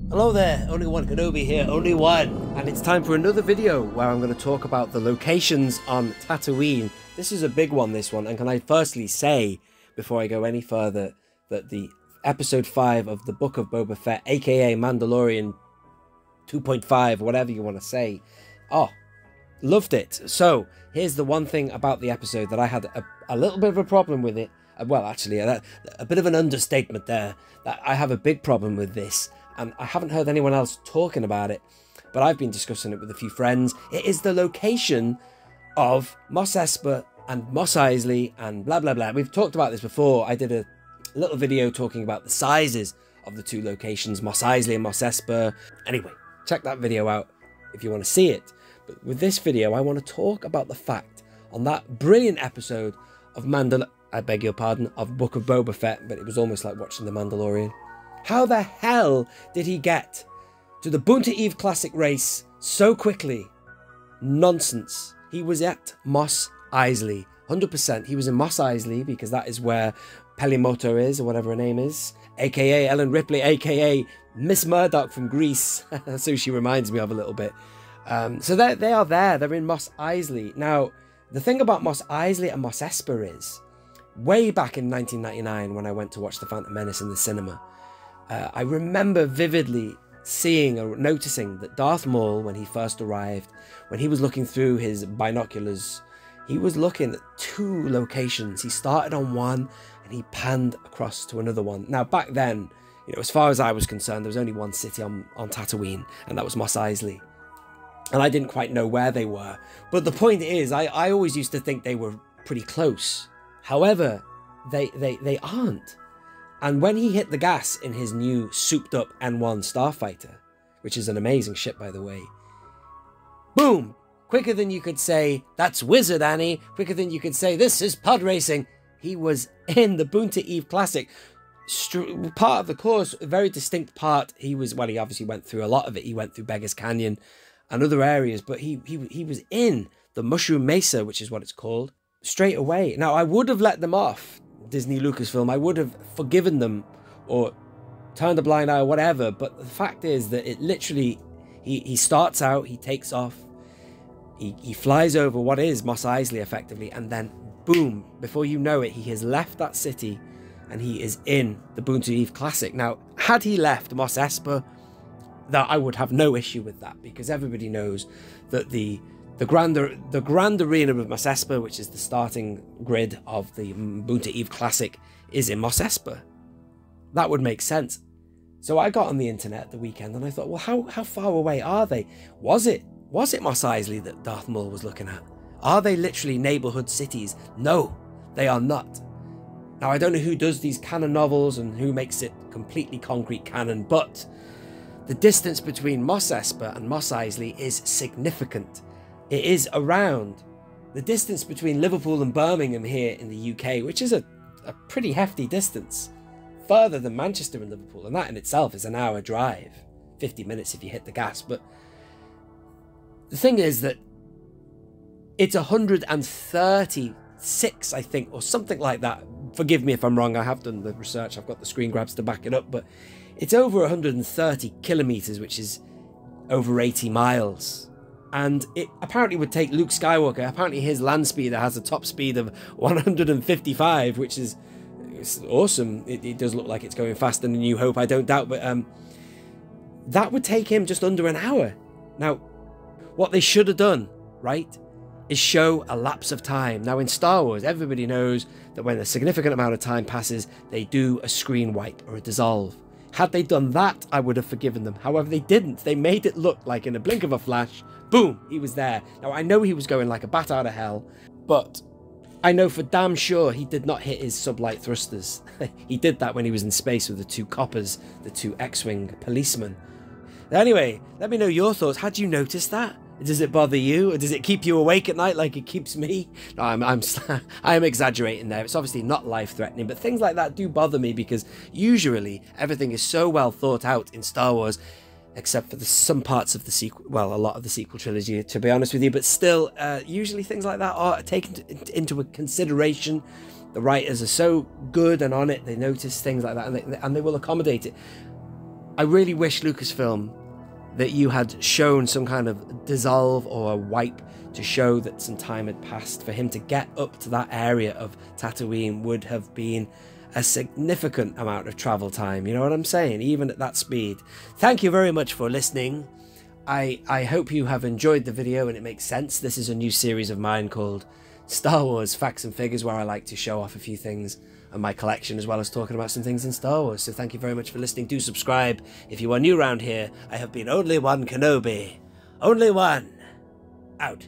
Hello there, only one Kenobi here, only one. And it's time for another video where I'm going to talk about the locations on Tatooine. This is a big one, this one. And can I firstly say, before I go any further, that the episode 5 of the Book of Boba Fett, aka Mandalorian 2.5, whatever you want to say. Oh, loved it. So, here's the one thing about the episode that I had a little bit of a problem with it. Well, actually, a bit of an understatement there. That I have a big problem with this. And I haven't heard anyone else talking about it, but I've been discussing it with a few friends. It is the location of Mos Espa and Mos Eisley and blah, blah, blah. We've talked about this before. I did a little video talking about the sizes of the two locations, Mos Eisley and Mos Espa. Anyway, check that video out if you want to see it. But with this video, I want to talk about the fact on that brilliant episode of of Book of Boba Fett, but it was almost like watching The Mandalorian. How the hell did he get to the Boonta Eve classic race so quickly? Nonsense. He was at Mos Eisley. 100%. He was in Mos Eisley because that is where Pelimoto is, or whatever her name is. AKA Ellen Ripley, AKA Miss Murdoch from Greece. That's who she reminds me of a little bit. So they are there. They're in Mos Eisley. Now, the thing about Mos Eisley and Mos Espa is, way back in 1999 when I went to watch The Phantom Menace in the cinema, I remember vividly seeing or noticing that Darth Maul, when he first arrived, when he was looking through his binoculars, he was looking at two locations. He started on one and he panned across to another one. Now, back then, you know, as far as I was concerned, there was only one city on Tatooine, and that was Mos Eisley. And I didn't quite know where they were. But the point is, I always used to think they were pretty close. However, they aren't. And when he hit the gas in his new souped-up N1 Starfighter, which is an amazing ship, by the way, boom! Quicker than you could say, that's Wizard Annie. Quicker than you could say, this is pod racing. He was in the Boonta Eve Classic. Part of the course, a very distinct part. He obviously went through a lot of it. He went through Beggar's Canyon and other areas, but he was in the Mushroom Mesa, which is what it's called, straight away. Now, I would have let them off, Disney Lucasfilm. I would have forgiven them or turned a blind eye or whatever, but the fact is that it literally, he starts out, he takes off, he flies over what is Mos Eisley effectively, and then boom, before you know it, he has left that city and he is in the Boonta Eve Classic. Now, had he left Mos Espa, that I would have no issue with that, because everybody knows that the grand arena of Mos Espa, which is the starting grid of the Boonta Eve Classic, is in Mos Espa. That would make sense. So I got on the internet the weekend and I thought, well, how far away are they? Was it Mos Eisley that Darth Maul was looking at? Are they literally neighborhood cities? No, they are not. Now, I don't know who does these canon novels and who makes it completely concrete canon, but the distance between Mos Espa and Mos Eisley is significant. It is around the distance between Liverpool and Birmingham here in the UK, which is a pretty hefty distance, further than Manchester and Liverpool, and that in itself is an hour drive, 50 minutes if you hit the gas. But the thing is that it's 136, I think, or something like that. Forgive me if I'm wrong, I have done the research, I've got the screen grabs to back it up, but it's over 130 kilometers, which is over 80 miles. And it apparently would take Luke Skywalker, apparently his land speeder has a top speed of 155, which is awesome. It does look like it's going faster than A New Hope, I don't doubt, but that would take him just under an hour. Now, what they should have done, right, is show a lapse of time. Now, in Star Wars, everybody knows that when a significant amount of time passes, they do a screen wipe or a dissolve. Had they done that, I would have forgiven them. However, they didn't. They made it look like in a blink of a flash, boom, he was there. Now, I know he was going like a bat out of hell, but I know for damn sure he did not hit his sublight thrusters. He did that when he was in space with the two coppers, the two X-Wing policemen. Anyway, let me know your thoughts. Had you noticed that? Does it bother you? Or does it keep you awake at night like it keeps me? No, I am exaggerating there. It's obviously not life-threatening, but things like that do bother me because usually everything is so well thought out in Star Wars, except for some parts of the sequel, well, a lot of the sequel trilogy, to be honest with you, but still, usually things like that are taken into consideration. The writers are so good and on it, they notice things like that, and they will accommodate it. I really wish, Lucasfilm, that you had shown some kind of dissolve or a wipe to show that some time had passed. For him to get up to that area of Tatooine would have been a significant amount of travel time, you know what I'm saying, even at that speed. Thank you very much for listening. I hope you have enjoyed the video and it makes sense. This is a new series of mine called Star Wars Facts and Figures, where I like to show off a few things in my collection as well as talking about some things in Star Wars. So thank you very much for listening. Do subscribe if you are new around here. I have been Only One Kenobi. Only One. Out.